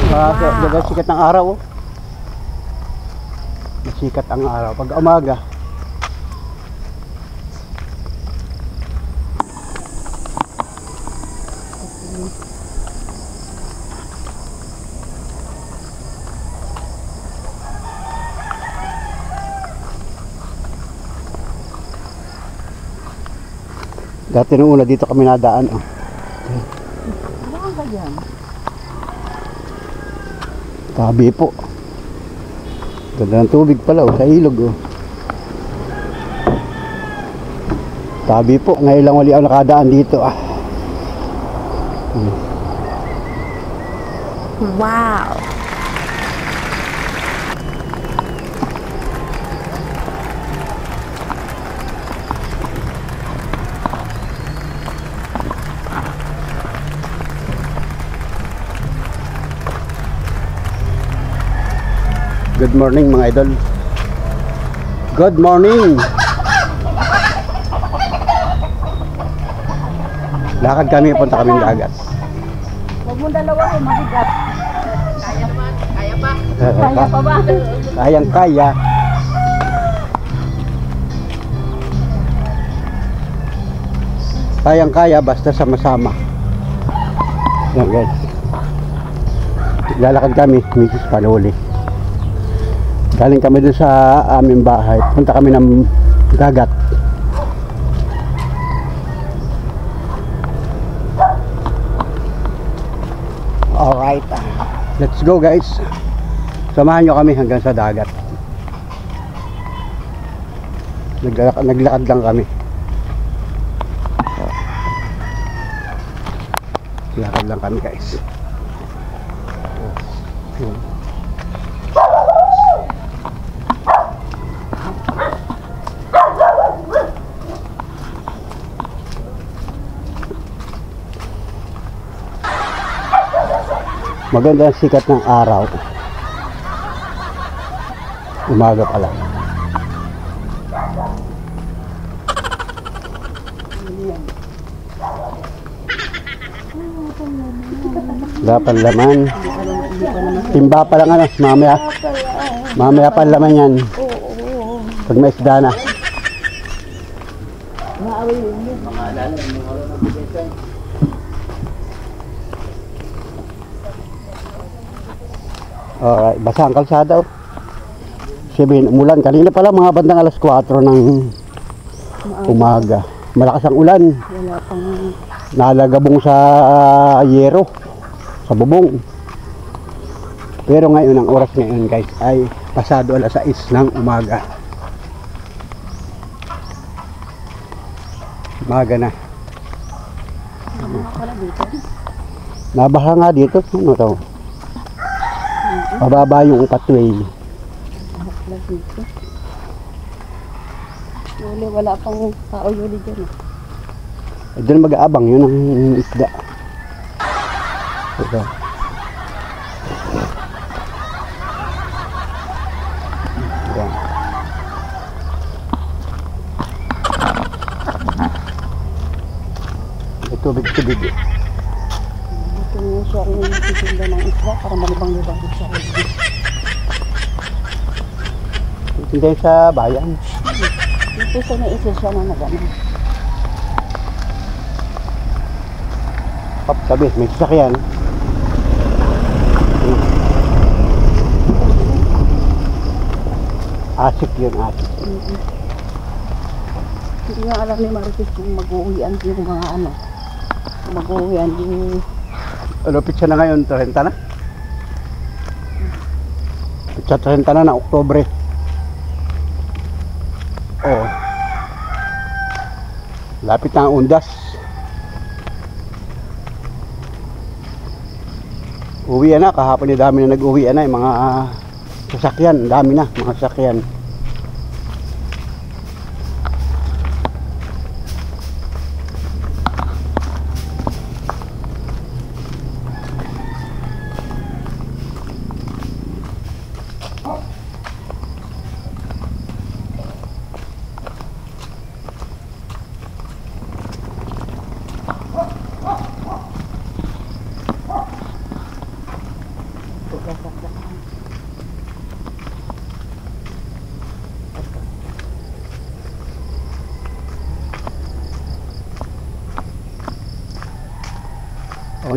Wow. Sikat ng araw. Oh. Sikat ang araw pag umaga. Dati nung una dito kami nadaan. Oh. Ano ba yan? Tabi po. Ganda ng tubig pala oh, sa ilog oh. Tabi po, ngayon lang wali ako nakadaan dito ah. Wow. Good morning mga idol. Good morning. Lakad kami, punta kami ng dagat. Huwag mong dalawa ko, mabigat. Kaya pa? Kaya pa? Kaya pa ba? Kayang kaya. Kayang kaya basta sama-sama. Yan guys. Lalakad kami, Mrs. Panuli. Galing kami dun sa aming bahay. Punta kami ng dagat. Alright. Let's go guys. Samahan nyo kami hanggang sa dagat. Naglakad lang kami. Naglakad lang kami guys. Maganda ang sikat ng araw. Umaga pa lang. Dapat laman. Timba pa lang ano, mamaya pa laman yan. Pag may isda na. Alright, basa ang kalsada oh. Sabihin, umulan. Kanina pala mga bandang alas 4 ng umaga. Malakas ang ulan. Wala pang... Nalagabong sa yero. Sa bubong. Pero ngayon, ang oras ngayon guys ay pasado alas 6 ng umaga. Umaga na. Nabaha nga dito. Ano to? Mababa yung pathway. Wala pang tao yun dyan. Doon mag-aabang yun ang isda. Ito. Yan. May tubig-tubig. Ito yung siya ang titinda ng isda para malibang-libang siya. Tinday sa bayan. Ito sa naisip siya na nagano. Pop, sabi, may sasakyan. Asik yun, asik. Hindi nga alam ni Marites kung mag-uwian yung mga ano. Mag-uwian yung... Ano, pitsa na ngayon, 30 na? Pitsa 30 na Oktubre. Oo. Lapit na ang undas. Uwi na, kahapon yung dami na nag-uwi na yung mga sasakyan, dami na mga sasakyan.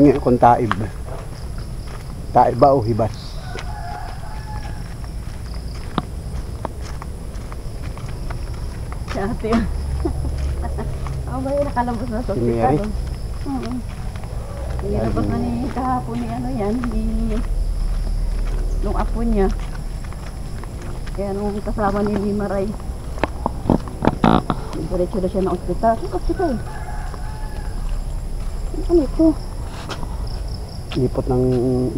ngayon kung taib. Taib ba o hibas? Si ate. Ako ba yun nakalabas na sa Si Mary? ospital? Oo. Nilabas na ni kahapon ni ano yan, nung apo niya. Kaya nung kasama ni Limaray, diretso na siya ng ospital. Saan ospital? Ano ito? Ipot ng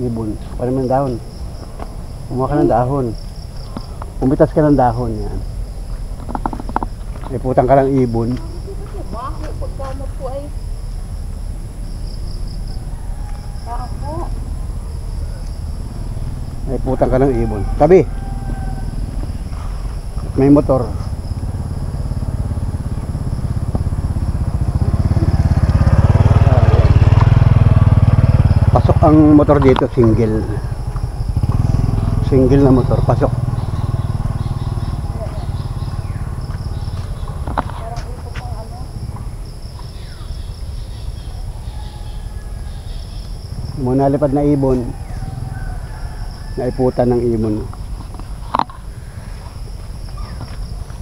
ibon. Paano man dahon? Kumuha ka ng dahon. Pumitas ka ng dahon yan. Iputan ka ng ibon. Baho, pagkamot po ay. Baho. Iputan ka ng ibon. Tabi! May motor. Pasok ang motor dito, single. Single na motor, pasok. Muna lipad na ibon. Naiputan ng ibon.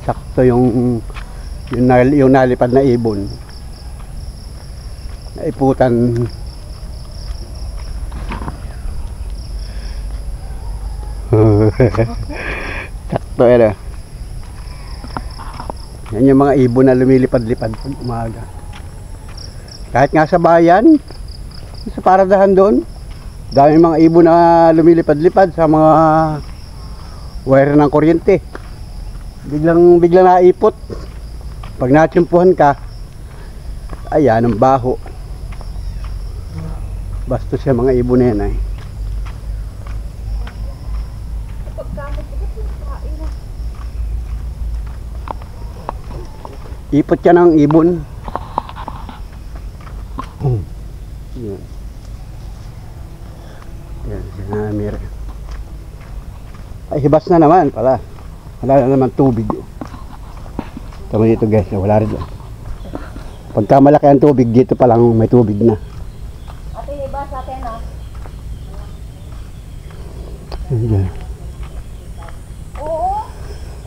Sakto yung nalipad na ibon. Naiputan. Sakto yan. Yan yung mga ibon na lumilipad-lipad pag umaga. Kahit nga sa bayan, sa paradahan doon, dami mga ibon na lumilipad-lipad sa mga wire ng kuryente. Biglang naipot. Pag natsimpuhan ka, ayan ang baho. Bastos siya mga ibon na yan ay. Ipot siya ng ibon. Yan. Yan, sinamir. Ay, hibas na naman pala. Wala na naman tubig. Tama dito guys, wala rin. Pagka malaki ang tubig, dito pa lang may tubig na. Ate, hibas ate na. Ayan. Oo.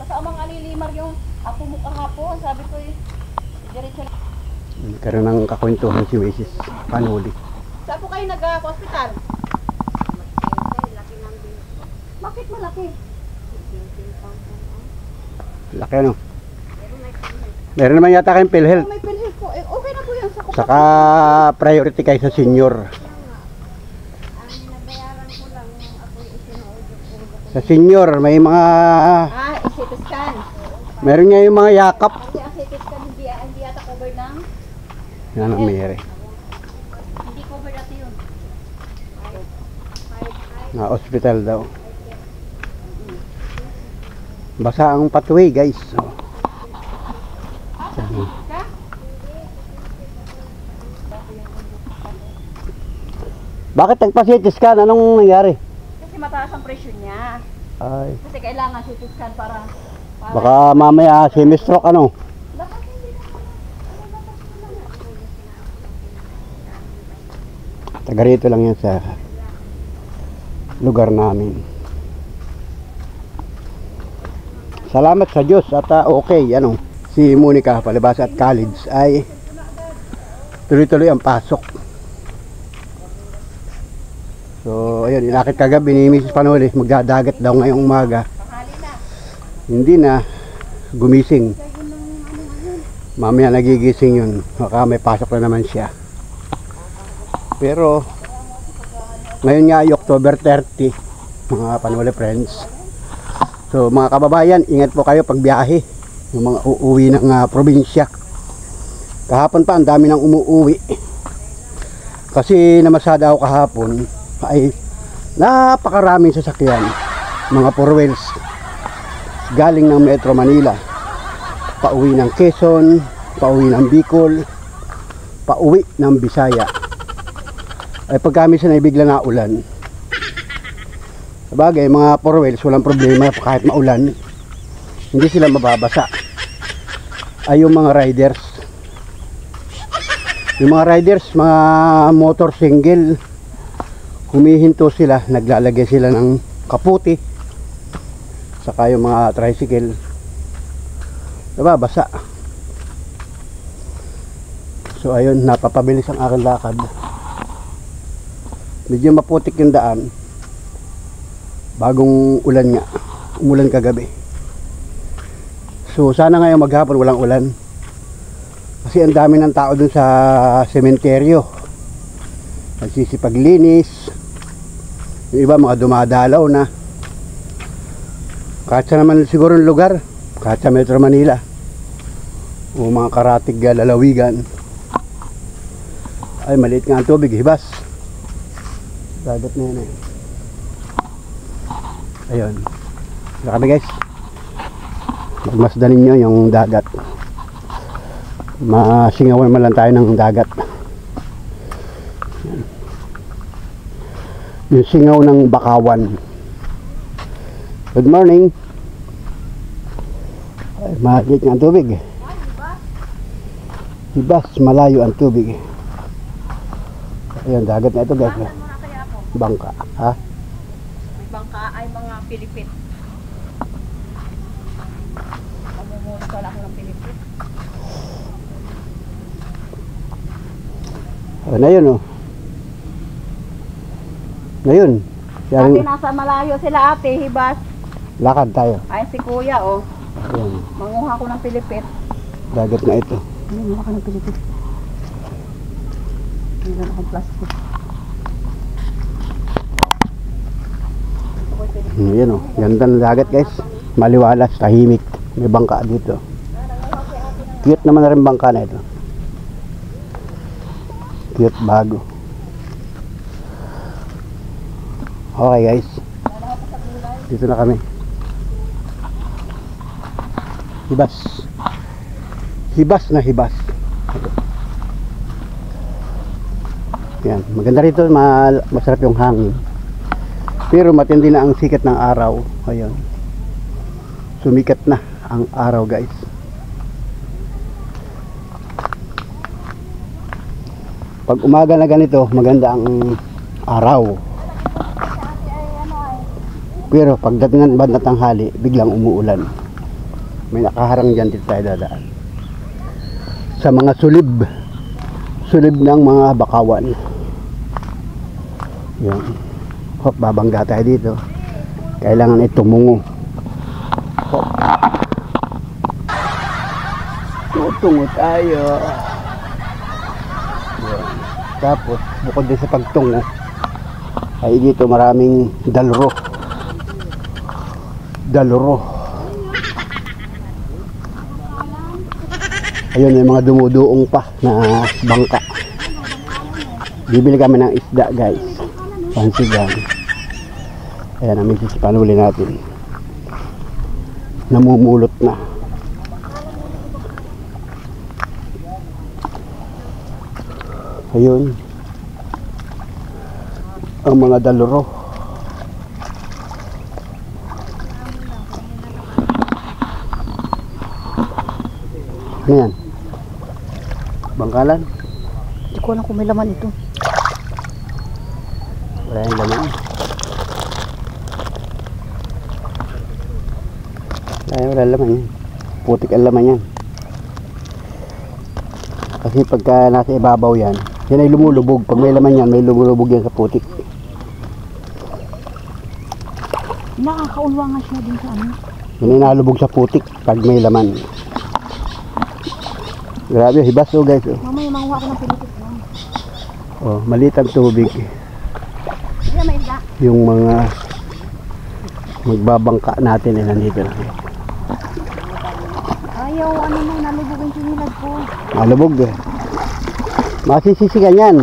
Kasamang alilimar yung apo mo kahapon. Sabi ko diretso na. Nagkaroon ng kakwentuhan si Mrs. Panuli. Saan po kayo nag-hospital? Bakit malaki? Laki ano? Meron naman yata kayong PhilHealth. May PhilHealth po. Eh, okay na po yan sa kupa. Saka priority kayo sa senior. Sa senior, may mga... CT scan. Meron nga yung mga yakap. Kasi ang CT scan hindi yata covered ng... Yan ang mayroon. Hindi covered natin yun. Na hospital daw. Basa ang pathway guys. Bakit nagpa-CT scan? Anong nangyari? Kasi mataas ang presyon niya. Ay, Kasi kailangan CT scan para baka mamaya semi-stroke ano? dapat hindi Taga rito lang yan sa lugar namin. Salamat sa Diyos at okay, ano, si Monica palibasa at college ay tuloy-tuloy ang pasok. So, ayun, inakit kagabi ni Mrs. Panuli, magdadagat daw ngayong umaga. Hindi na gumising. Mamaya nagigising yun, baka may pasok na naman siya. Pero ngayon nga ay October 30, mga Panuli friends. So mga kababayan, ingat po kayo pag biyahe, yung mga uuwi ng probinsya. Kahapon pa ang dami nang umuuwi. Kasi namasada ako kahapon ay napakaraming sasakyan, mga four wheels galing ng Metro Manila, pauwi ng Quezon, pauwi ng Bicol, pauwi ng Bisaya. Ay pag kami sanay bigla na ulan. Sabagay, mga four wheels walang problema kahit maulan, hindi sila mababasa. Ay yung mga riders Yung mga riders, mga motor single, humihinto sila, naglalagay sila ng kaputi. Saka yung mga tricycle, nababasa. So ayun, napapabilis ang aking lakad. Medyo maputik yung daan. Bagong ulan nga, umulan kagabi. So sana ngayon maghapon walang ulan. Kasi ang dami ng tao dun sa sementeryo. Nagsisipaglinis. Yung iba mga dumadalaw na. Kahit sa naman siguro yung lugar, kahit sa Metro Manila. O mga karatig lalawigan. Ay, maliit nga ang tubig, hibas. Dagat na yan eh. Ayun. Saka kami guys. Magmasdan ninyo yung dagat. Masingawan man lang tayo ng dagat. Yan. Yung singaw ng Bakawan. Good morning. Ay, maliit nga ang tubig. Hibas, malayo ang tubig. Ayun, dagat na ito guys. Bangka. Ha? May bangka ay mga Pilipit. Mamumulot wala ako ng Pilipit. Oh, na yun oh. Ngayon. Dati nasa malayo sila ate, hibas. Lakad tayo. Ay si kuya oh. Ayun. Manguha ko ng Pilipit. Dagat na ito. Manguha ko ng Pilipit. Hindi na akong plastic. Yan oh. Ganda ng dagat guys. Maliwalas, tahimik. May bangka dito. Cute naman na rin bangka na ito. Cute, bago. Okay guys. Dito na kami. Hibas. Hibas na hibas. Yan. Maganda rito. Masarap yung hangin. Pero matindi na ang sikat ng araw. Ayun. Sumikat na ang araw guys. Pag umaga na ganito, maganda ang araw. Pero pagdating ng bandang tanghali, biglang umuulan. May nakaharang dyan, dito tayo dadaan. Sa mga sulib. Sulib ng mga Bakawan. Yan. Hop, babangga tayo dito. Kailangan itumungo. Hop. Tutungo tayo. Yan. Tapos, bukod din sa pagtungo, ay dito maraming dalro. Dalro. Ayun, yung mga dumuduong pa na bangka. Bibili kami ng isda guys. Pansigang. Ayan ang misis panuli natin. Namumulot na. Ayun. Ang mga daluro. Ano yan? Bangkalan? Hindi ko alam kung may laman ito. Wala yung laman. Wala laman yan. Putik ang laman yan. Kasi pagka nasa ibabaw yan, yan ay lumulubog. Pag may laman yan, may lumulubog yan sa putik. Nakakaulwa nga siya din sa ano. Yan ay nalubog sa putik pag may laman. Grabe, hibas oh guys. Oh. Mamaya manguha ko ng Pilipit lang. Oh, maliit ang tubig. Kaya may isda. Yung mga magbabangka natin ay nandito na. Ayaw, ano na, nalubog ang sinilad ko. Nalubog eh. Masisisigan yan.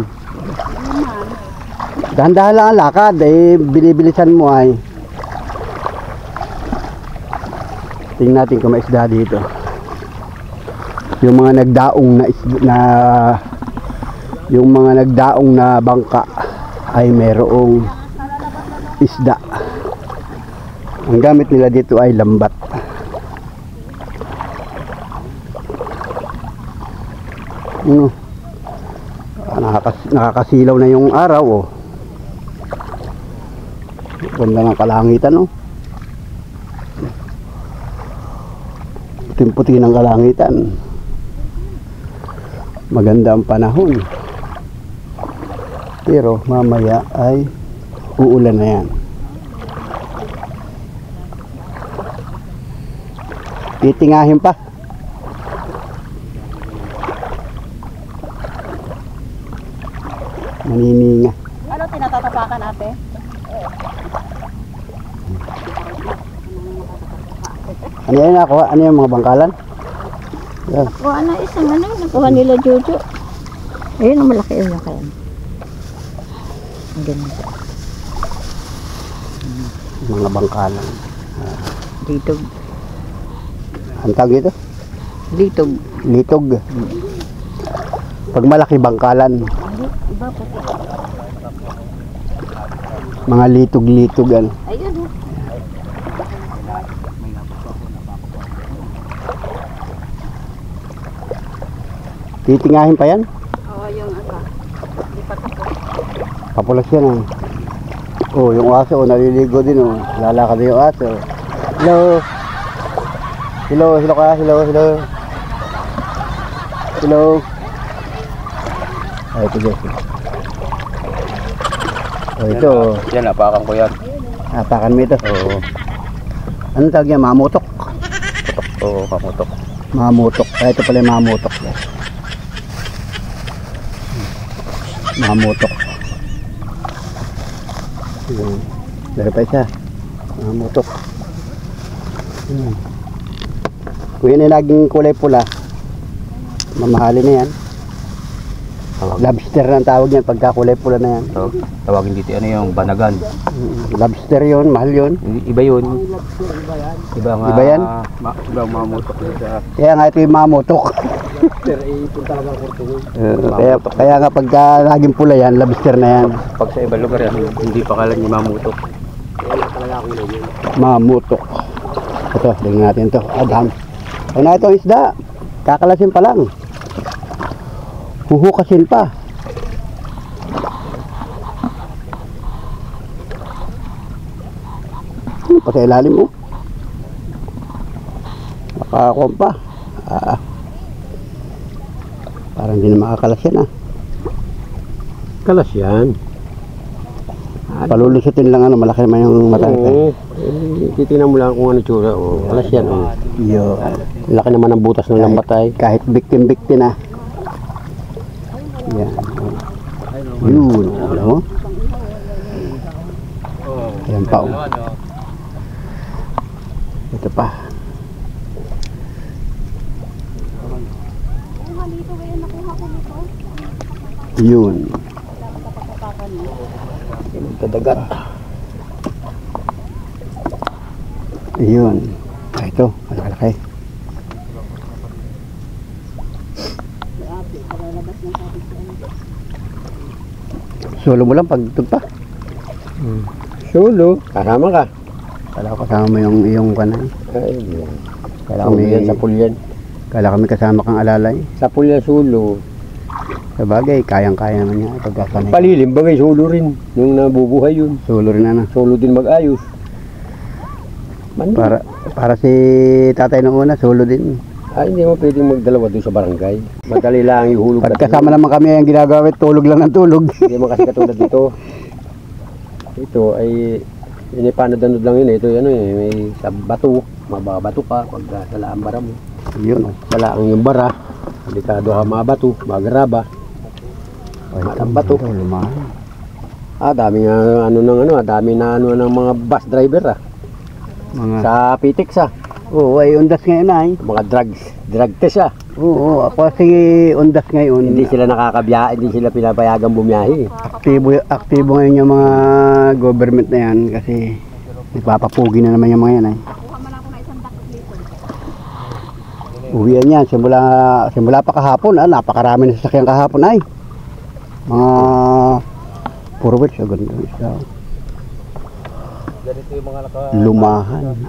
Dahan-dahan lang ang lakad eh, binibilisan mo ay. Tingnan natin kung may isda dito. Yung mga nagdaong yung mga nagdaong na bangka ay mayroong isda. Ang gamit nila dito ay lambat. Nakakasilaw na yung araw, oh. Ganda ng kalangitan, oh. Puting-puti ng kalangitan. Maganda ang panahon. Pero mamaya ay uulan na yan. Titingahin pa. Manininga. Ano tinatatapakan ate? Ano yan nakuha? Ano yung mga bangkalan? Yan. Nakuha na isang ano, nakuha nila Jojo. Ayun ang malaki yun yung kaya. Ang ganda. Mga bangkalan. Litog. Ang tawag dito? Litog. Litog. Pag malaki bangkalan. Iba po. Mga litog-litog ano. Ayun oh. Titingahin pa yan? Oo, yung ano. Lipat ako. Papulas yan ah. Oh, yung aso oh, naliligo din oh. Lalakad din yung aso. Hello. Hello, hello ka. Hello, hello. Hello. Ay, ito guys. Oh, ito. Yan, napakan ko yan. Apakan mo ito. Oo. Ano tawag yan? Mamutok. Oo, kamutok. Mamutok. Ay, ito pala yung mamutok. Mamutok. Dari pa isa. Mamutok. Kung yan ay laging kulay pula, mamahalin na yan. Lobster na ang tawag niyan pagka kulay pula na yan. So, tawagin dito ano yung banagan. Lobster yon, mahal yon. Iba yun. Iba nga. Iba yan? Iba ang mamutok yun sa... Kaya nga ito yung mamutok. Kaya nga pagka laging pula yan, lobster na yan. Pag sa ibang lugar yan, hindi pa kala niya mamutok. Mamutok. Ito, tingnan natin ito. Adam. Ay na itong isda. Kakalasin pa lang. Huhukasin pa. Pa sa ilalim mo. Nakakuha pa. Parang hindi na makakalas yan ah. Kalas yan. Palulusutin lang ano, malaki naman yung mata. Oo. Titingnan mo lang kung ano tsura. Oh. Kalas yan. Oh. Yo. Laki naman ng butas ng lambatay. Kahit biktim-biktim na. Yan. Yun. Alam mo? Ayan pa. Oh. Ito pa. Yun. Kadagat. Yun. Ito. Malaki-laki. Solo mo lang pagtug pa. Solo. Kasama ka. Kala ko kasama mo yung iyong kanan. Ay, Kala sa ko may, sa pulyan. kala kami kasama kang alalay. Sa pulyan solo. Sa bagay, kayang-kaya naman niya pagkasanay. Palilim bagay solo rin. Yung nabubuhay yun. Solo rin na. Solo din mag-ayos. Para si tatay nung una, solo din. Ay, hindi mo pwedeng magdalawa doon sa barangay. Madali lang yung hulog. Pagkasama naman kami ang ginagawa, tulog lang ng tulog. Hindi mo kasi katulad dito. Ito ay inipanod-anod lang yun. Ito ano eh, may sa bato. Mababato ka pag sa laambara mo. Yun. Wala ang yung bara. Delikado ka mabato, magaraba. Malang bato. Lumahan. Dami nga dami na ano ng mga bus driver Mga... Sa Pitix Oo, ay undas ngayon ay. Mga drug test Oo, ako kasi undas ngayon. Hindi sila nakakabiyahe, hindi sila pinapayagang bumiyahe. Aktibo ngayon yung mga government na yan kasi nagpapapugi na naman yung mga yan ay. Uwian yan, simula pa kahapon, napakarami na sasakyan kahapon ay. Mga puro wits, ganda isda. Ganito yung mga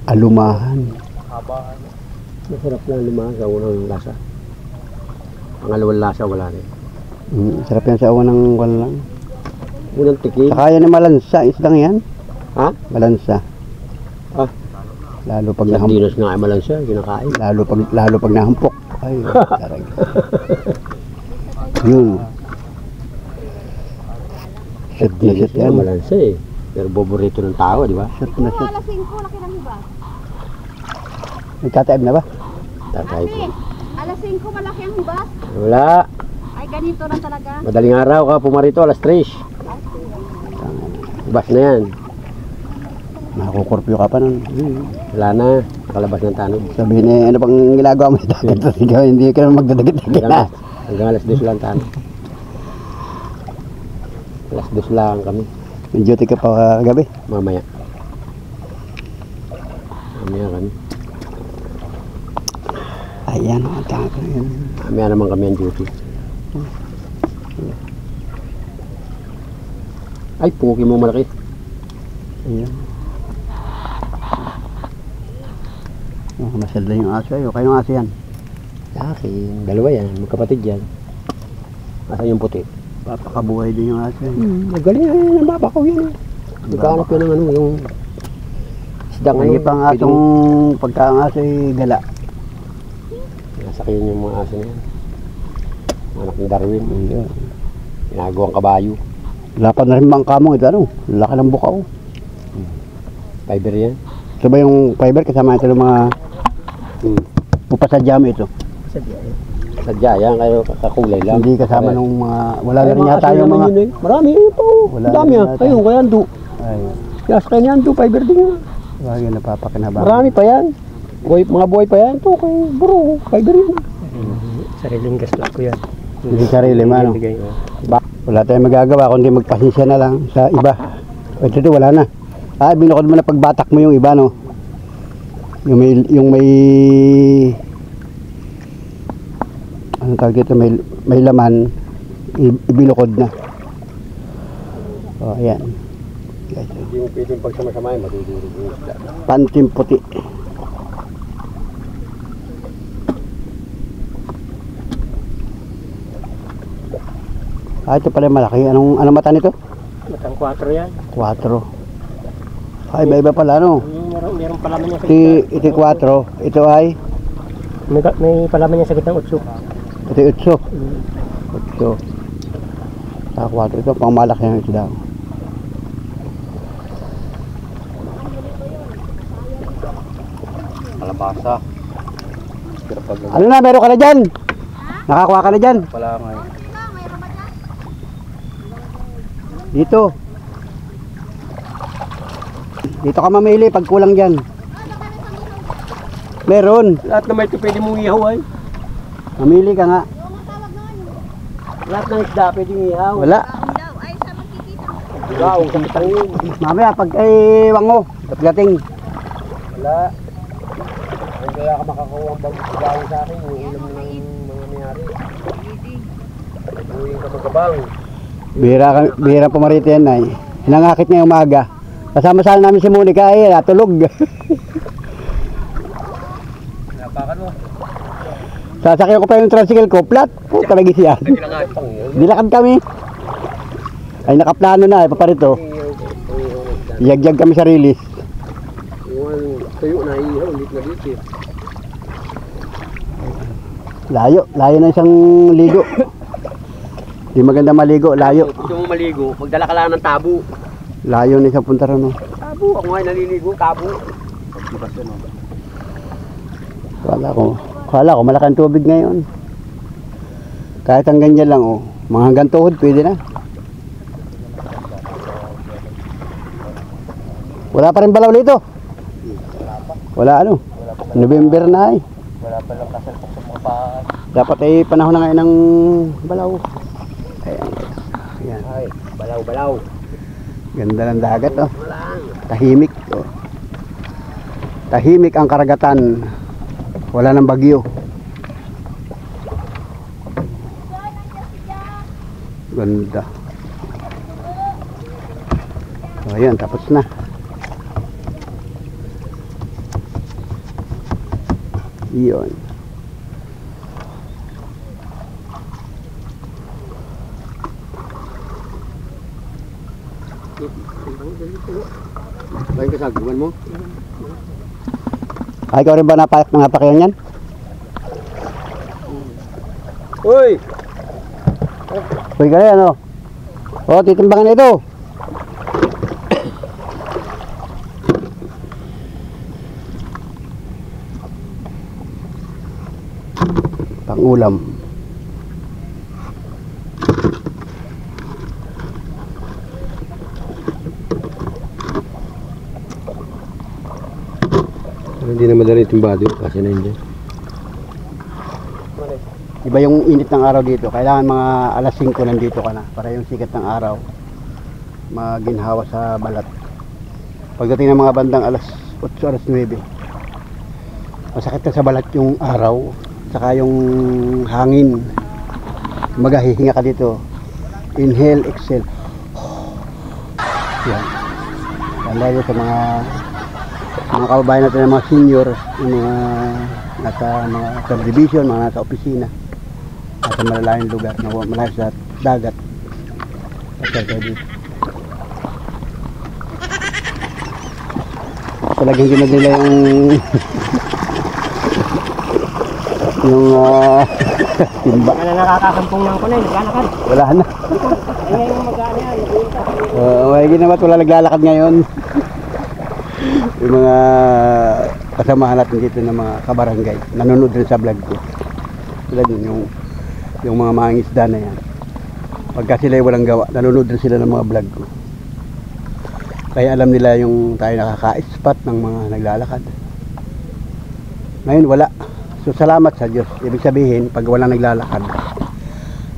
Alumahan. habaan. Masarap na lumahan sa unang lasa. Pangalawang lasa wala rin. Sarap yan sa awan ng wala lang. Unang tiki. Saka yan ang malansa, isdang yan. Ha? Malansa. Ah. Lalo pag nahampok. Sardinas nga ay malansa, kinakain. Lalo pag nahampok. Ay, talaga. Yun. Shot na shot yan. Malansa eh. Pero boborito ng tao, di ba? Shot na shot. Alas 5, laki ng hiba. Nagtataib na ba? Tatay po. Alas 5, malaki ang hiba. Wala. Ay, ganito lang talaga. Madaling araw ka, pumarito, alas 3. Bas na yan. Nakukurpyo ka pa nun. Wala na. Nakalabas ng tanong. Sabihin eh, ano bang ginagawa mo dito? Ikaw, hindi ka naman magdadagit-dagit na. Hanggang alas 2 lang tanong. Alas 2 lang kami. May duty ka pa kagabi. Mamaya. Mamaya kami. Ayan, ang tago yun. Mamaya naman kami ang duty. Ay, puki mo malaki. Ayan. Oh, masalda yung aso ayo. Kayong aso yan? Sa akin, dalawa yan, magkapatid yan. Asan yung puti? Papakabuhay din yung aso yan. Magaling yan, nababakaw yan. Nagkahanap yan ng ano, yung isdang ano. Lagi pang atong pagka ang aso ay gala. Nasakyan yung mga aso na yan. Anak ni Darwin. Ayun. Ginagawang kabayo. Lapad na rin bang kamong ito ano? Laki ng bukaw. Fiber yan. Ito ba yung fiber kasama ito ng mga pupasadya mo ito? Sadya yan, kayo kakulay lang. Hindi kasama ng mga wala na Ay, rin yata aso yung naman mga yun eh. Marami ito. Wala Dami na yan. yata. Ayun, kaya ando. ay Kaya sa kanya ando, fiber din yan. wala napapakinabangan. Marami pa yan. Mga buhay pa yan. Ito kay bro, fiber yan. Sariling gastos ko yan. Hindi sarili mano. Bigay, oh. Wala tayong magagawa kundi magpasensya na lang sa iba. Ito wala na. Binukod mo na pagbatak mo yung iba no. Yung may anong tawag dito, may laman ibinukod na. Oh, ayan. Hindi mo pwedeng pagsama-samahin, matutulog yung isda. Pantim puti. Ito pala yung malaki. Anong mata nito? Matang 4 yan. 4. Iba-iba pala no. Meron palaman niya sa Ito 4. Ito ay may palaman niya sa gitang 8. ito 8. 8. 4 ito pang malaki ang isda. Kalabasa. Ano na, meron ka na dyan? Nakakuha ka na dyan? Wala ngayon. Dito. Dito ka mamili pag kulang dyan. Meron. Lahat na may ito pwede mong ihaw ay. Mamili ka nga. Lahat ng isda pwede mong ihaw. Wala. Ikaw, sa matangin. Mamaya pag ay wango. Pagdating. Wala. Ay, kaya ka makakuha ang bagong sa akin. Yung ulam ng mga mayari. Uwi ka magkabang. Bihira pumarito yan ay. Hinangakit niya yung umaga. Kasama sana namin si Monica ay natulog. Napakan mo. Sasakyan ko pa yung tricycle ko. Flat. Puta lagi siya. Dilakad kami. Ay nakaplano na. Paparito. Yagyag kami sa release. Yung tuyo na ihaw, ulit na dito. Layo na isang ligo. Di maganda maligo, layo. Gusto mo maligo, magdala ka lang ng tabo. Layo na isang punta ron. Tabo, ako ngayon naliligo, tabo. Kala ko malaki ang tubig ngayon. Kahit ang ganyan lang oh. Mga hanggang tuhod pwede na. Wala pa rin balaw dito. Wala ano. November na eh. Wala pa lang kasalpok sa mga paan. Dapat ay panahon na ngayon ng balaw. Ayan. Ayan. Ay, balaw. Ganda ng dagat oh. Tahimik oh. Tahimik ang karagatan. Wala nang bagyo. Ganda. So ayan, tapos na. Iyon. Bayan kasaguan mo? Ay, ikaw rin ba napakyan yan? Uy! Uy, ka rin, ano? O, titimbangan ito. Pang-ulam. Pero hindi na madali timbado kasi na hindi. Iba yung init ng araw dito. Kailangan mga alas 5 nandito ka na para yung sikat ng araw maginhawa sa balat. Pagdating ng mga bandang alas 8, alas 9, masakit na sa balat yung araw, saka yung hangin. Magahihinga ka dito. Inhale, exhale. Yan. Lalo sa mga kababayan natin ng mga senior, yung mga nasa mga subdivision, mga nasa opisina, nasa malalayang lugar, na malayo sa dagat. Pasal tayo dito. Talagang ginag nila yung timba. Ano nakakasampung lang ko na yun, naglalakad. Wala na. Ay ngayon mag-ano yan, May ginawa, wala naglalakad ngayon. Yung mga kasamahan natin dito ng mga kabarangay, nanonood rin sa vlog ko. Sila din yung mga mangingisda na yan. Pagka sila ay walang gawa, nanonood rin sila ng mga vlog ko. Kaya alam nila yung tayo nakaka-spot ng mga naglalakad. Ngayon wala. So salamat sa Diyos. Ibig sabihin, pag walang naglalakad,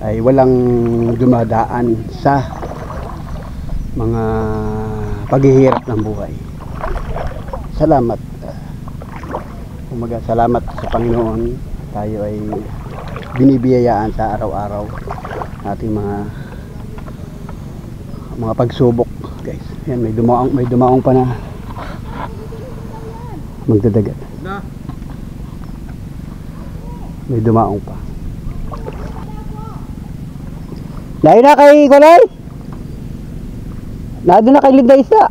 ay walang dumadaan sa mga paghihirap ng buhay. Salamat. Kumaga, salamat sa Panginoon. Tayo ay binibiyayaan sa araw-araw ating mga pagsubok, guys. Yan, may dumaong pa na magdadagat. May dumaong pa. Layo na kay Kulay. Nado na kay Linda Isa.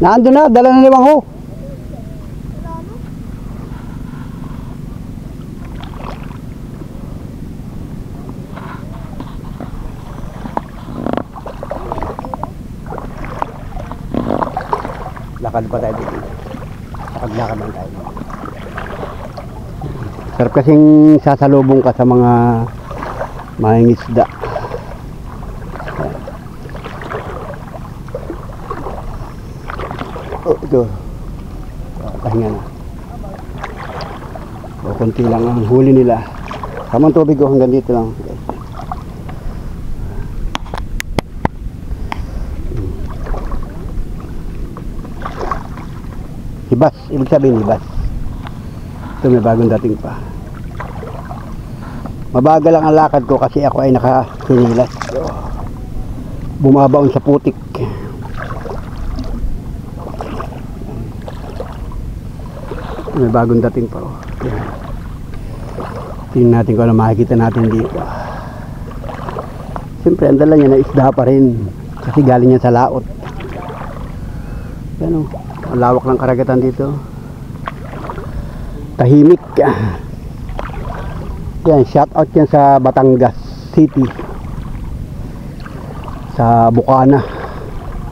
Nando na, dala na 5 ho. Lakad pa tayo dito. Lakad lang tayo. Sarap kasing sasalubong ka sa mga mangingisda. Oh, ito. Pahinga na. O, konti lang ang huli nila. Kamang tubig ko hanggang dito lang. Hibas, ibig sabihin hibas. Ito may bagong dating pa. Mabagal lang ang lakad ko kasi ako ay nakasinilas. Bumabaon sa putik. May bagong dating pa. Tingnan natin kung ano makikita natin dito. Siyempre ang dala niya na isda pa rin kasi galing niya sa laot. Yan o. Ang lawak ng karagatan dito. Tahimik. Yan, shout out yan sa Batangas City. Sa Bukana.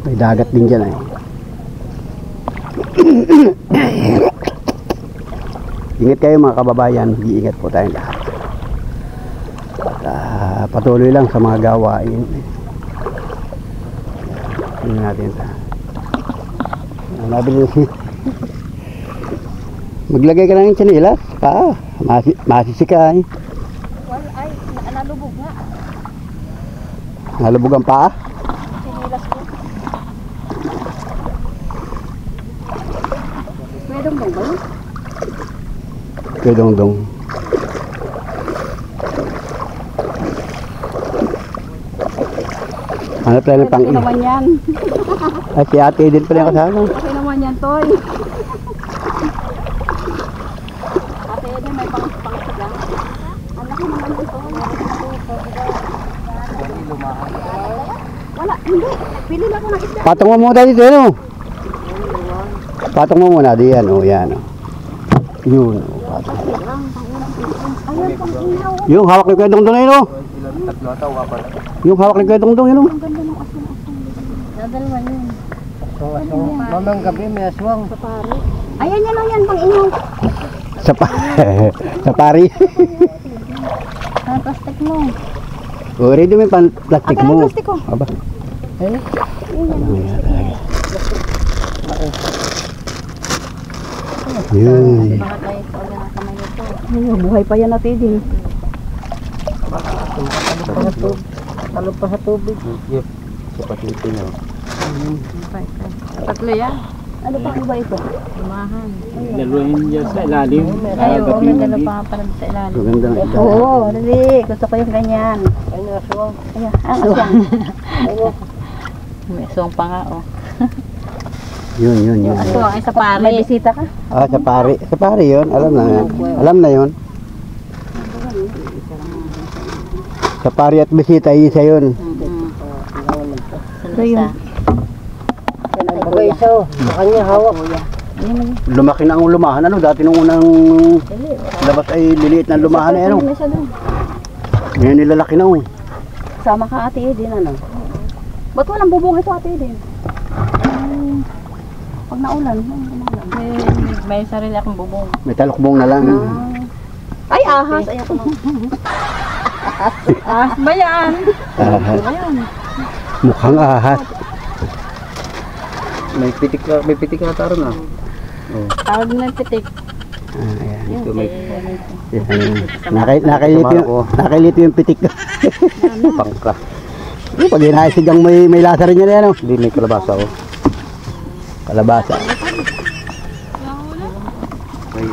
May dagat din dyan eh. Ingat kayo mga kababayan. Iingat po tayong lahat. At patuloy lang sa mga gawain. Tingnan natin sa maglagay ka lang yung tsinelas pa masisikay. Ay, nalubog nga. Nalubog ang paa. Sinilas ko. May dong-dong ba yun? Kay Dongdong. Ano pala ng Okay naman yan. Ay, si ate din pala yung kasama. Okay naman yan, Toy. Ate Eden, may pang-sigang. Ang laki naman ito. Wala, hindi. Pili lang ako ng isda. Patong mo muna dito, ano? Patong mo muna, di yan, oh, yan, oh. Yun, oh, patong. Ayan, pang inaw. Yung hawak ni Kuya Dongdong na yun, oh. Yung hawak ni Kuya Dongdong yun, oh. Ang ganda ng aswang. Dadalwan yun. Mamang gabi may aswang. Sa pare. Ayan yan, ayan, pang inaw. Sa, sa pari. Ang plastic mo. Oh, ready mo yung plastic Akin ang mo. plastic ko. Aba. Ayan. Yun. Baka tayo sa ulan ng kamay nito. Ay, buhay pa yan natin din. Talo pa sa tubig. Sa patitin na. Tatlo yan. Ano pa ba ito? Lumahan. Daluhin dyan sa ilalim. Ay, oo, may dalawa pa pala sa ilalim. Maganda na ito. Oo, dali. Gusto ko yung ganyan. Ayun ang aswang. Ayan, ang aswang. May aswang pa nga, oh. Yun, yun, yun. Aswang ay sa pare. May bisita ka? Ah, sa pari. Sa pari yun. Alam na yan. Alam na yun. Sa pari at bisita, isa yun. Ito yun. Bagay isa oh. Sa kanya hawak. Lumaki na ang lumahan. Ano, dati nung unang labas ay liliit na lumahan na ano. Ngayon nilalaki na oh. Sama ka ate Eden, ano? Ba't walang bubong ito ate Eden? Pag naulan, may sarili akong bubong. May talukbong na lang. Ay, ahas! Ay, ako ahas ba yan? Ahas. Mukhang ahas. May pitik na taro na. Tawag na yung pitik. Ah, ayan. Ito may Nakailito yung pitik. pangka. Pag hinahisigang may lasa rin yan ano. Hindi may kalabasa oh. Kalabasa. May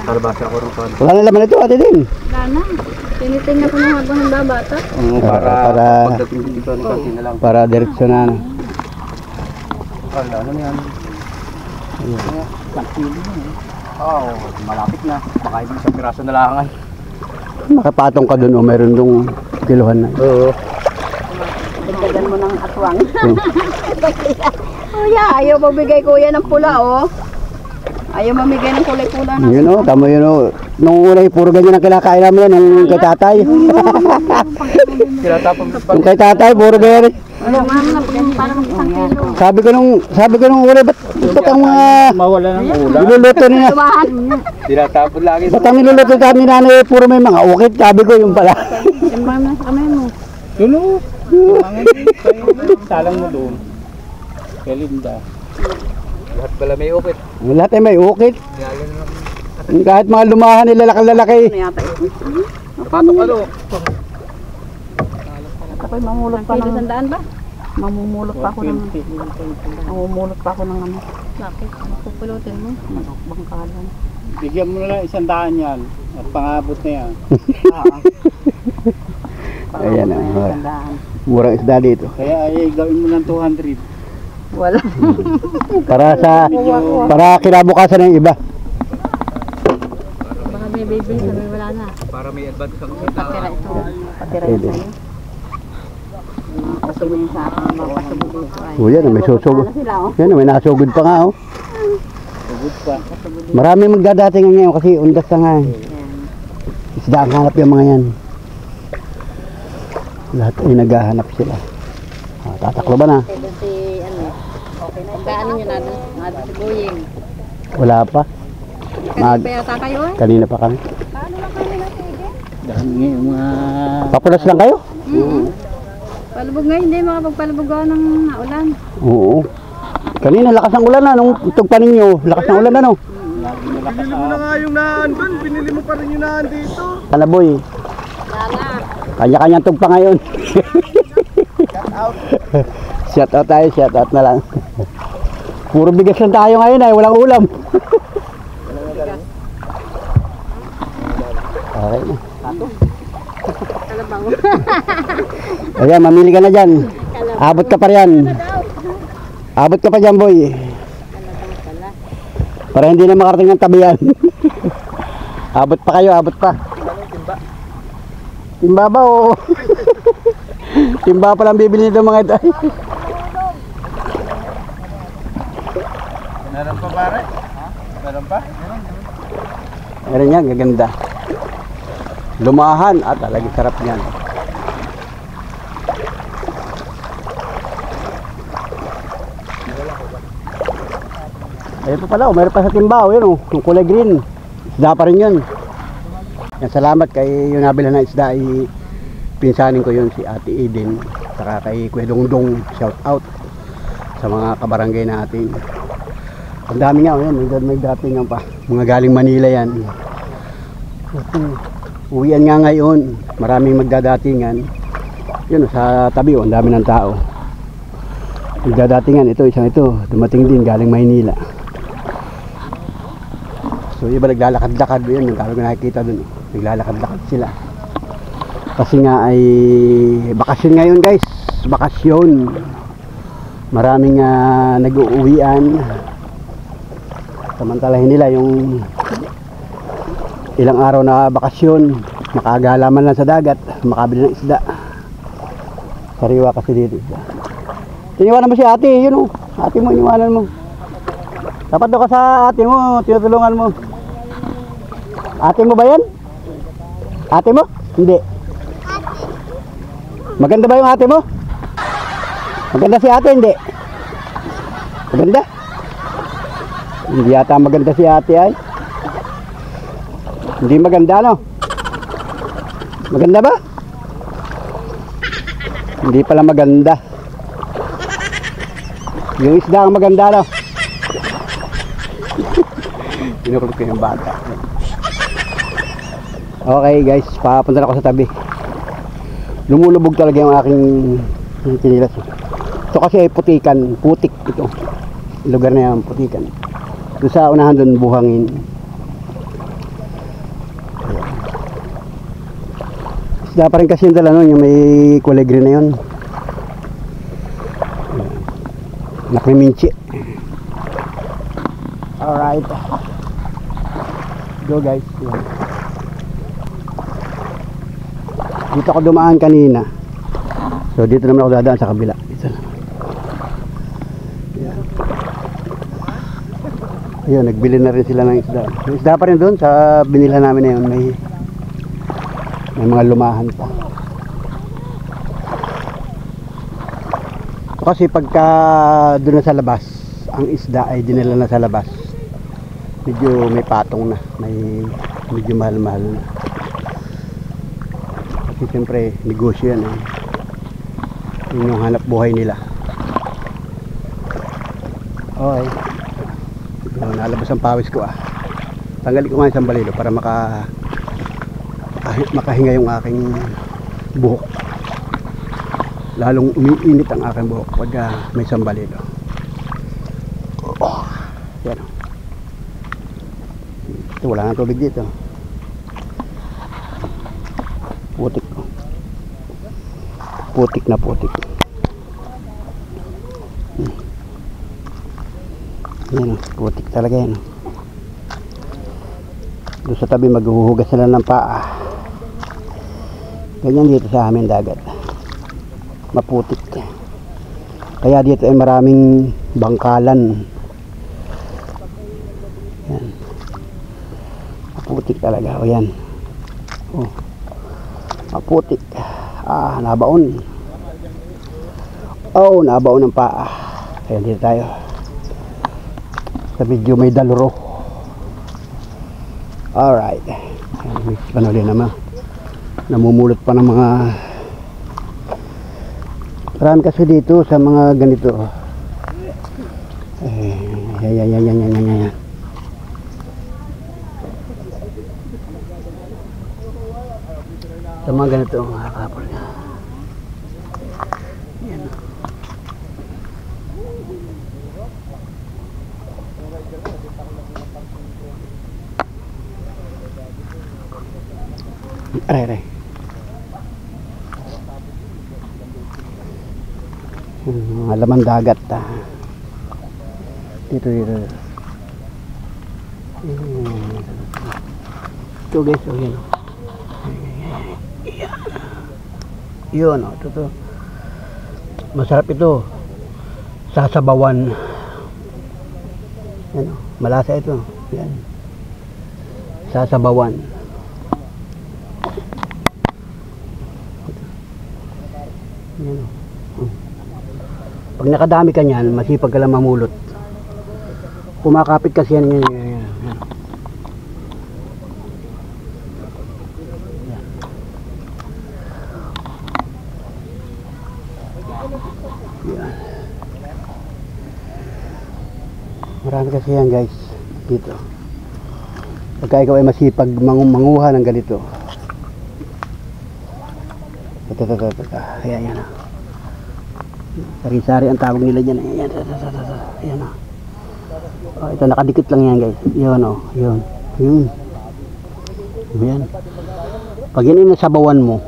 kalabasa ko rin pa. Wala na laman ito ate din. Wala na. Tinitingnan ko na habang nababata. Para- pagdating dito ng kantin na lang. Para direksyon na ano. Ano yan? Oh, malapit na. Baka ibig sa piraso na lang. Makapatong ka dun o mayroon dong kiluhan na. Oo. Dagdagan mo ng atwang. Kuya, ayaw magbigay kuya ng pula, oh. Ayaw mamigay ng kulay-pula na. Yun o, tama yun o. Nung una puro ganyan ang kinakain namin nung kay tatay. Nung kay tatay, puro ganyan. Ano nga, parang isang kilo. Sabi ko nung una, ba't ang mga Mawala ng ulam. niluluto niya? Tumahan. Tinatapon lagi. Ba't ang niluluto kami nanay, puro may mga ukit? Sabi ko yung pala. Timbang na sa kamay mo. Yun oh. Salang mo doon. Kay Linda. Lahat pala may ukit. Lahat ay may ukit. Kahit mga lumahan nila lalaki. Ano yata ito? Patok ano? Ako'y mamulot pa ng... Sandaan ba? Mamumulot pa ako ng... Mamumulot pa ako ng ano. Bakit? Pupulutin mo? Bangkalan. Bigyan mo na lang 100 yan. At pangabot na yan. Ayan na. Sandaan. Murang isda dito. Kaya ay gawin mo ng 200. Wala. Para kinabukasan ng iba. Baka may baby, sabi wala na. Para may advance ako sa Patira ito. Patira ito sa'yo. Kasubin sa akin. Makasubin dito ay. O yan, may susugod. Ano sila, oh? Yan, may nasugod pa nga oh. Pagod pa. Marami magdadating ngayon kasi undas na nga. Isda ang hanap yung mga yan. Lahat ay naghahanap sila. Ah, tataklo ba na? Pwede si, ano, okay na. Pagkaano nyo na doon? Nado si Boying. Wala pa. Kanina pa yata kayo, eh? Kanina pa kami. Paano lang kayo na sige? Dahil ngayon mga... Papulas lang kayo? Palubog nga, hindi makapagpalubog ako ng naulan. Oo. Kanina lakas ng ulan na. Nung tugpa ninyo, lakas ng ulan na no? Binili mo na nga yung naan doon. Binili mo pa rin yung naan dito. Kalaboy. Sana. Kanya-kanyang tugpa ngayon. Shout out tayo, shout out na lang. Puro bigas lang tayo ngayon ay walang ulam. Okay na. Kalabaw. Ayan, mamili ka na dyan. Abot ka pa riyan. Abot ka pa dyan, boy. Para hindi na makarating ng tabihan. Abot pa kayo, abot pa. Timba ba o? Timba pa lang bibili nito mga ito. Meron pa pare? Ha? Meron pa? Meron yan, gaganda. Lumahan at talagang sarap niyan. Ayun pa pala, meron pa sa Timbao, yun yung kulay green. Isda pa rin yun. Yan, salamat kay yung nabila na isda ay pinsanin ko yun si Ate Eden. Saka kay Kuya Dongdong, shout out sa mga kabarangay natin. Ang dami nga, yun, may datingan pa. Mga galing Manila yan. Uwian nga ngayon, maraming magdadatingan. Yun, sa tabi, ang dami ng tao. Magdadatingan, ito, isang ito, dumating din galing Maynila. So iba naglalakad-lakad yun, yung kami nakikita dun, naglalakad-lakad sila. Kasi nga ay bakasyon ngayon guys, bakasyon. Maraming nag-uuwian. Samantalahin nila yung ilang araw na bakasyon, makagalaman lang sa dagat, makabili ng isda. Sariwa kasi dito isda. Iniwanan mo si ate, yun o, ate mo, iniwanan mo. Dapat doon ka sa ate mo, tinutulungan mo. Ate mo ba yan? Ate mo? Hindi. Maganda ba yung ate mo? Maganda si ate, hindi? Maganda? Hindi yata maganda si ate ay. Hindi maganda, no? Maganda ba? Hindi pala maganda. Yung isda ang maganda, no? Kinukulog ko yung bata. Okay guys, papunta na ako sa tabi. Lumulubog talaga yung aking pinilas. Ito kasi ay putikan, putik ito. Lugar na yan, putikan. Doon sa unahan doon buhangin. Isda pa rin kasi yung dala nun, yung may kulay green na yun. Nakriminchi. Alright. Go guys. Dito ako dumaan kanina. So dito naman ako dadaan sa kabila. Dito. Yan. Ayun, nagbili na rin sila ng isda. May isda pa rin doon sa binila namin na yun. May mga lumahan pa. So, kasi pagka doon na sa labas, ang isda ay dinala na sa labas. Medyo may patong na, medyo mahal-mahal na. Kasi siyempre negosyo yan eh. Yun yung hanap buhay nila. Okay, nalabas ang pawis ko ah. Tanggalin ko nga yung sambalilo para makahinga yung aking buhok. Lalong umiinit ang aking buhok pag may sambalilo. Yan. Ito, wala nang tubig dito. Putik ko. Putik na putik. Yan o, putik talaga yan. Doon sa tabi maghuhugas sila ng paa. Ganyan dito sa amin dagat. Maputik. Kaya dito ay maraming bangkalan. Yan. Maputik talaga. O yan. Oh. Maputik. Ah, nabaon. Oh, nabaon ng paa. Kaya dito tayo. Sa video may daluro. Alright. May panuli naman. Namumulot pa ng mga marami kasi dito sa mga ganito. Yan. Sa mga ganito mga kapol. Yan. Aray. Mga laman dagat dito. Ito guys, yun o, ito. Masarap ito. Sasabawan. Yan, oh. Malasa ito. Yan. Sasabawan. Yan, oh. Pag nakadami ka niyan, masipag ka lang mamulot. Kumakapit kasi yan. Yan. Marami kasi yan guys dito. Pagka ikaw ay masipag manguha ng ganito. Ayan. Sari-sari ang tawag nila dyan. Ayan. Oh, ito nakadikit lang yan guys. Yun oh. Yun. Ayan. Pag yan inasabawan mo,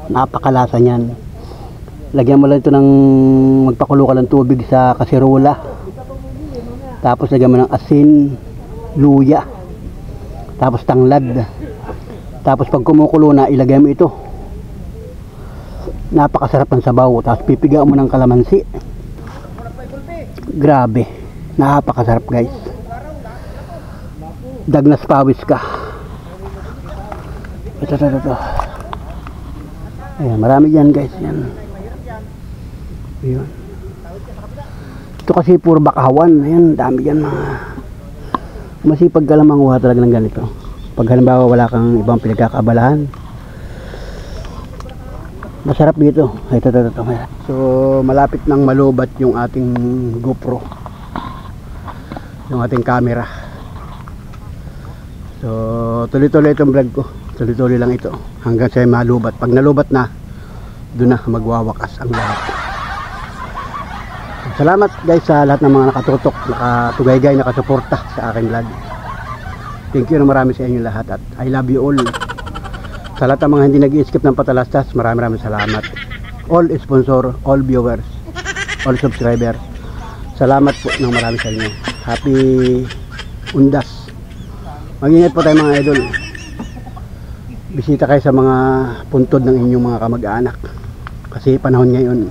napakalasa niyan. Lagyan mo lang ito ng magpakulo ka ng tubig sa kasirola. Tapos lagyan mo ng asin, luya, tapos tanglad. Tapos pag kumukulo na, ilagay mo ito. Napakasarap ng sabaw. Tapos pipigaan mo ng kalamansi. Grabe, napakasarap guys. Dagnas pawis ka. Ito. Ayan, marami yan guys. Yan. Ayan. Ito kasi puro bakawan. Ayan, dami yan. Masipag ka lang manguha talaga ng ganito. Pag halimbawa wala kang ibang pinagkakaabalahan, masarap dito. Ito. So, malapit nang malubat yung ating GoPro. Yung ating camera. So, tuloy-tuloy itong vlog ko. Tuloy-tuloy lang ito. Hanggang siya malubat. Pag nalubat na, doon na magwawakas ang lahat. Salamat guys sa lahat ng mga nakatutok, nakatugaygay, nakasuporta sa aking vlog. Thank you na marami sa inyo lahat at I love you all. Sa lahat ng mga hindi nag-i-skip ng patalastas, maraming salamat. All sponsor, all viewers, all subscribers. Salamat po ng marami sa inyo. Happy Undas. Mag-ingat po tayo mga idol. Bisita kayo sa mga puntod ng inyong mga kamag-anak. Kasi panahon ngayon,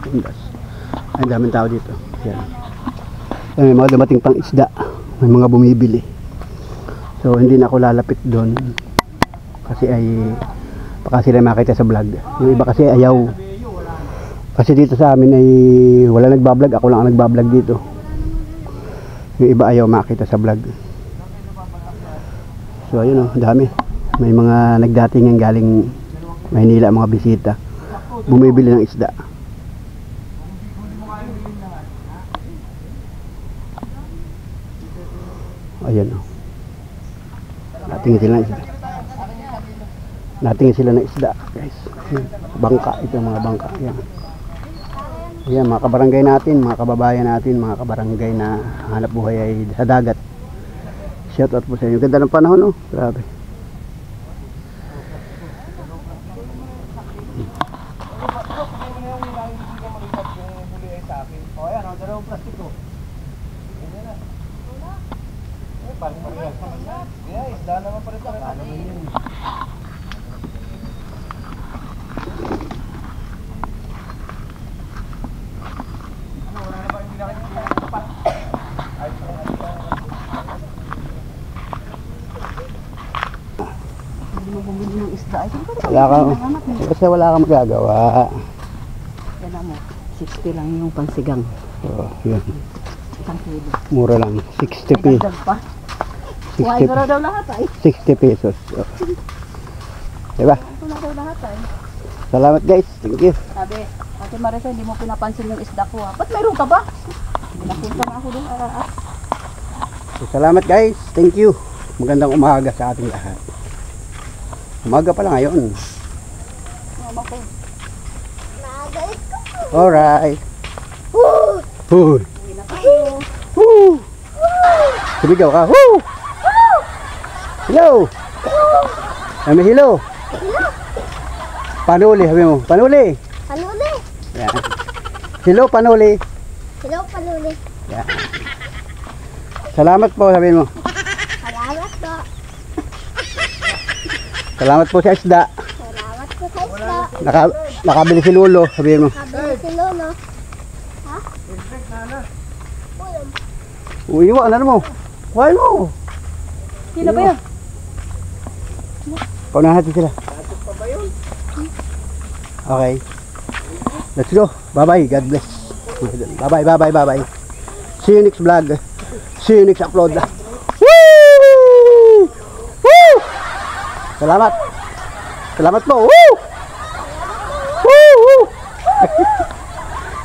Undas. Ang daming tao dito. Yan. May mga dumating pang isda. May mga bumibili. So hindi na ako lalapit doon. Kasi ay baka sila makita sa vlog. Yung iba kasi ayaw. Kasi dito sa amin ay wala nagbablog. Ako lang ang nagbablog dito. Yung iba ayaw makita sa vlog. So ayun o, dami. May mga nagdatingan galing Maynila, mga bisita. Bumibili ng isda. Ayan o. Natingin sila ng isda. Natingin sila ng isda guys. Bangka. Ito mga bangka. Ayan. Ayan mga kabarangay natin, mga kababayan natin, mga kabarangay na hanap buhay ay sa dagat. Shout out po sa inyo. Ganda ng panahon o. Grabe. Wala kang, kasi wala kang magagawa. Yan mo, 60 lang yung pansigang. Oh, yun. Isang kilo. Mura lang. 60 pesos. Dagdag pa. Why, gano'n daw lahat ay. 60 pesos. Oh. Diba? Ito na daw lahat ay. Salamat guys. Thank you. Sabi, Ate Marisa, hindi mo pinapansin yung isda ko ha. Ba't mayroon ka ba? Nakita na ako doon. So, salamat guys. Thank you. Magandang umaga sa ating lahat. Umaga pala ngayon. Alright. Woo! Woo! Sumigaw ka. Woo! Hello! May hello. Panuli, sabi mo. Panuli. Panuli. Yan. Hello, panuli. Hello, panuli. Yan. Salamat po, sabi mo. Salamat po. Salamat po sa isda. Salamat po sa isda. Nakabili si Lolo, sabihin mo. Sabi si Lolo. Ha? Ulam. Iwan, ano mo? Kuhain mo. Sino ba yun? Paunahan natin sila. Okay. Let's go. Bye-bye. God bless. Bye-bye, bye-bye, bye-bye. See you next vlog. See you next upload. Woo! Woo! Salamat. Salamat po. Woo! Woo! Woo!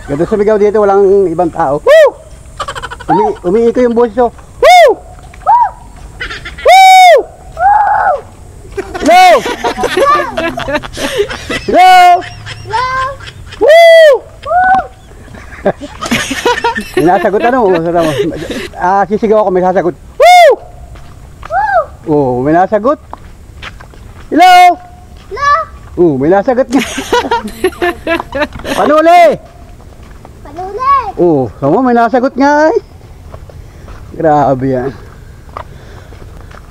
Ganda sa bigaw dito, walang ibang tao. Woo! Umiiko yung boses ko. Woo! Woo! Hello! Hello! Hello! Woo! May nasagot ano? Sisigaw ako, may nasagot. Woo! Oh, may nasagot. Hello! Hello! Oh, may nasagot nga. Panuli! Panuli! Oh, kamo may nasagot nga eh. Grabe yan.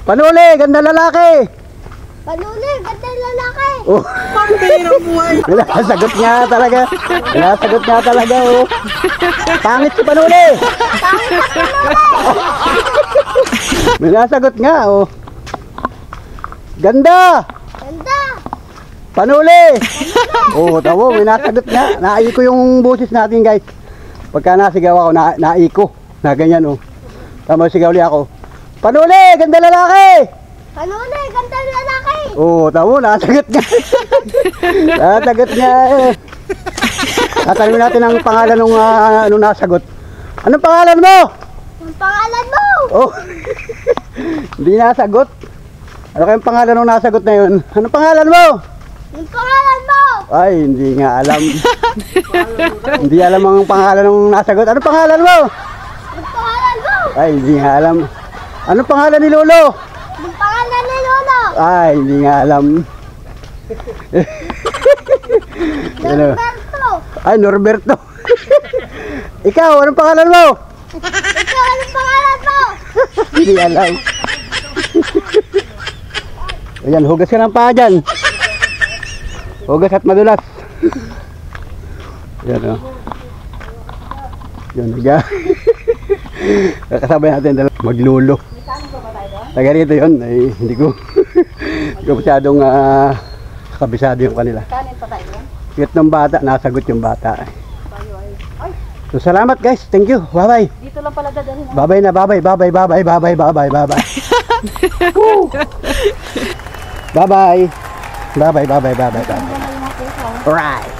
Panuli, ganda lalaki. Panuli! Ganda lalaki! Oh. May nasagot nga talaga. May nasagot nga talaga oh. Pangit si Panuli. May nasagot nga oh. Ganda! Ganda! Panuli! Oh, tamo, may nasagot nga. Naiko yung boses natin guys. Pagka nasigaw ako, naiko. Na ganyan oh. Tama, sigaw ulit ako. Panuli! Ganda lalaki! Panuli! Ganda lalaki! Oh, tamo, nasagot nga. Nasagot nga eh. Tatanungin natin ang pangalan nung nasagot. Anong pangalan mo? Ang pangalan mo! Oh, hindi nasagot. Ano kayong pangalan nung nasagot na yun? Anong pangalan mo? Ang pangalan mo! Ay, hindi nga alam. Hindi alam ang pangalan nung nasagot. Anong pangalan mo? Ang pangalan mo! Ay, hindi nga alam. Anong pangalan ni Lolo? Ang pangalan ni Lolo! Ay, hindi nga alam. Ano? Norberto! Ay, Norberto. Ikaw, anong pangalan mo? Ikaw, anong pangalan mo? Hindi alam. Ayan, hugas ka ng paa dyan. Hugas at madulas. Yan o. Yan, higa. Kakasabay natin dalawa. Maglulo. Taga rito yun. Ay, hindi ko masyadong kabisado yung kanila. Kanin pa tayo. Cute ng bata. Nasagot yung bata. So, salamat guys. Thank you. Bye-bye. Dito lang pala dadalhin. Bye-bye na. Bye-bye. Bye-bye. Bye-bye. Bye-bye. Bye-bye. Bye-bye. Woo! Bye-bye. Bye-bye. Bye-bye. Bye-bye. Bye-bye. Alright.